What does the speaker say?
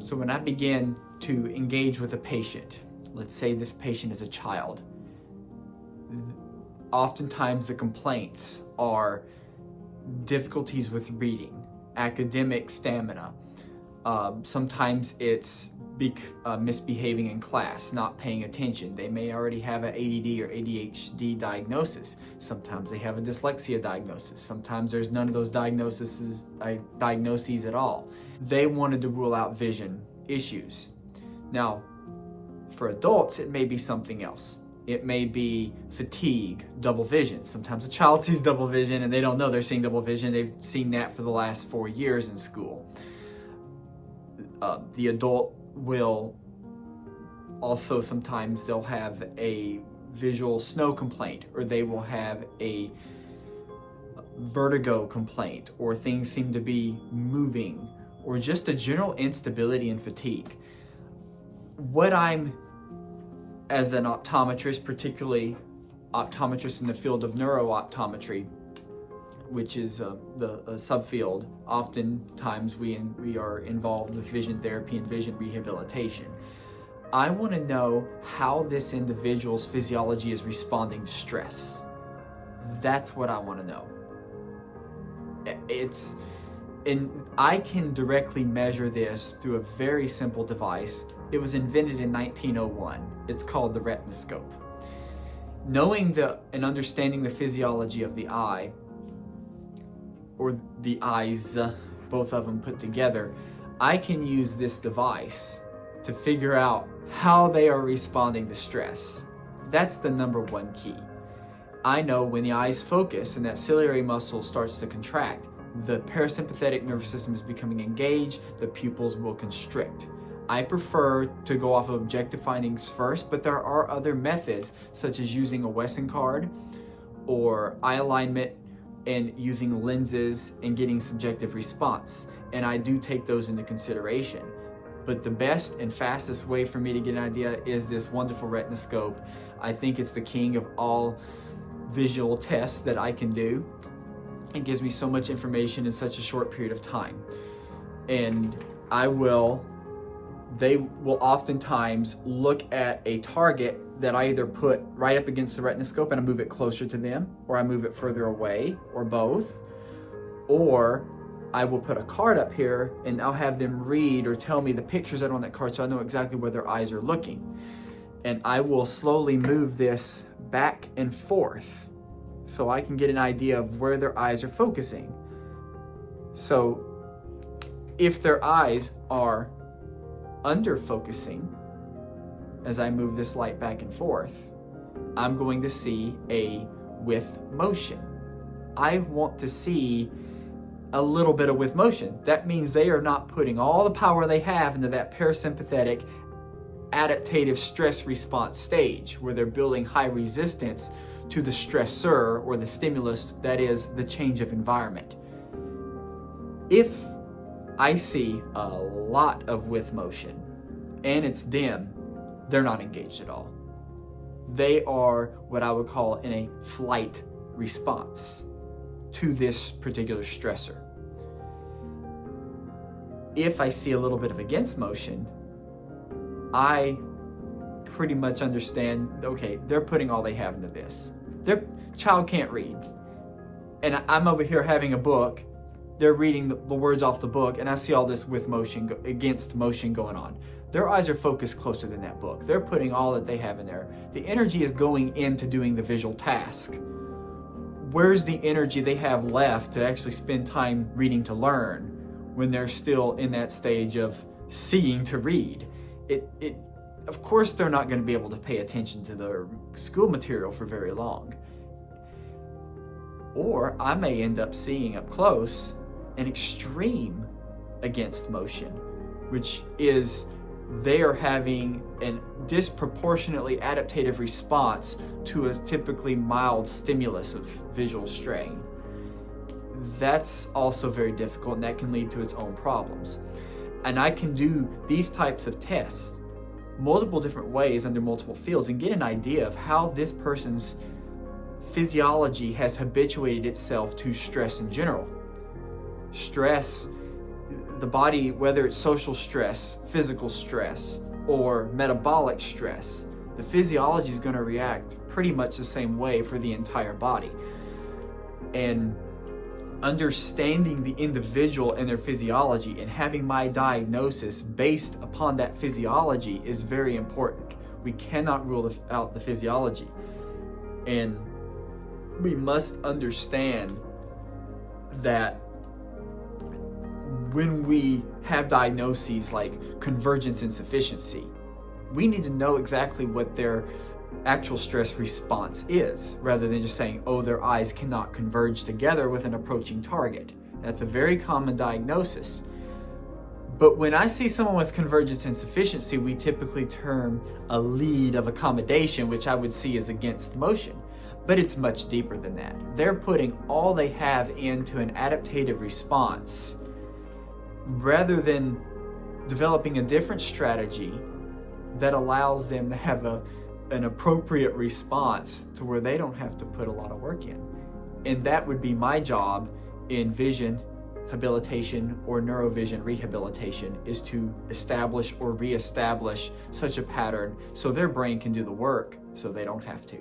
So when I begin to engage with a patient, let's say this patient is a child, oftentimes the complaints are difficulties with reading, academic stamina. Sometimes it's misbehaving in class, not paying attention. They may already have an ADD or ADHD diagnosis. Sometimes they have a dyslexia diagnosis. Sometimes there's none of those diagnoses at all. They wanted to rule out vision issues. Now, for adults, it may be something else. It may be fatigue, double vision. Sometimes a child sees double vision and they don't know they're seeing double vision. They've seen that for the last 4 years in school. The adult will also, sometimes they'll have a visual snow complaint, or they will have a vertigo complaint, or things seem to be moving, or just a general instability and fatigue. What I'm, as an optometrist, particularly optometrist in the field of neurooptometry, which is the subfield, oftentimes we are involved with vision therapy and vision rehabilitation. I want to know how this individual's physiology is responding to stress. That's what I want to know. And I can directly measure this through a very simple device. It was invented in 1901. It's called the Retinoscope. Knowing and understanding the physiology of the eye, or the eyes, both of them put together, I can use this device to figure out how they are responding to stress. That's the number one key. I know when the eyes focus and that ciliary muscle starts to contract, the parasympathetic nervous system is becoming engaged, the pupils will constrict. I prefer to go off of objective findings first, but there are other methods, such as using a Wesson card or eye alignment and using lenses and getting subjective response. And I do take those into consideration. But the best and fastest way for me to get an idea is this wonderful retinoscope. I think it's the king of all visual tests that I can do. It gives me so much information in such a short period of time. And they will oftentimes look at a target that I either put right up against the retinoscope and I move it closer to them, or I move it further away, or both. Or I will put a card up here and I'll have them read or tell me the pictures that are on that card so I know exactly where their eyes are looking. And I will slowly move this back and forth so I can get an idea of where their eyes are focusing. So if their eyes are under focusing, as I move this light back and forth, I'm going to see a with motion. I want to see a little bit of with motion. That means they are not putting all the power they have into that parasympathetic adaptative stress response stage where they're building high resistance to the stressor or the stimulus, that is the change of environment. If I see a lot of with motion and it's dim, they're not engaged at all. They are what I would call in a flight response to this particular stressor. If I see a little bit of against motion, I pretty much understand, okay, they're putting all they have into this. Their child can't read. And I'm over here having a book, they're reading the words off the book, and I see all this with motion, against motion going on. Their eyes are focused closer than that book. They're putting all that they have in there. The energy is going into doing the visual task. Where's the energy they have left to actually spend time reading to learn when they're still in that stage of seeing to read? Of course, they're not going to be able to pay attention to their school material for very long. Or I may end up seeing up close an extreme against motion, which is they are having a disproportionately adaptative response to a typically mild stimulus of visual strain. That's also very difficult, and that can lead to its own problems. And I can do these types of tests multiple different ways under multiple fields and get an idea of how this person's physiology has habituated itself to stress in general. Stress, the body, whether it's social stress, physical stress, or metabolic stress, the physiology is going to react pretty much the same way for the entire body. And understanding the individual and their physiology and having my diagnosis based upon that physiology is very important. We cannot rule out the physiology. And we must understand that when we have diagnoses like convergence insufficiency, we need to know exactly what their actual stress response is, rather than just saying, oh, their eyes cannot converge together with an approaching target. That's a very common diagnosis. But when I see someone with convergence insufficiency, we typically term a lead of accommodation, which I would see as against motion. But it's much deeper than that. They're putting all they have into an adaptive response, rather than developing a different strategy that allows them to have an appropriate response to where they don't have to put a lot of work in. And that would be my job in vision habilitation or neurovision rehabilitation, is to establish or reestablish such a pattern so their brain can do the work so they don't have to.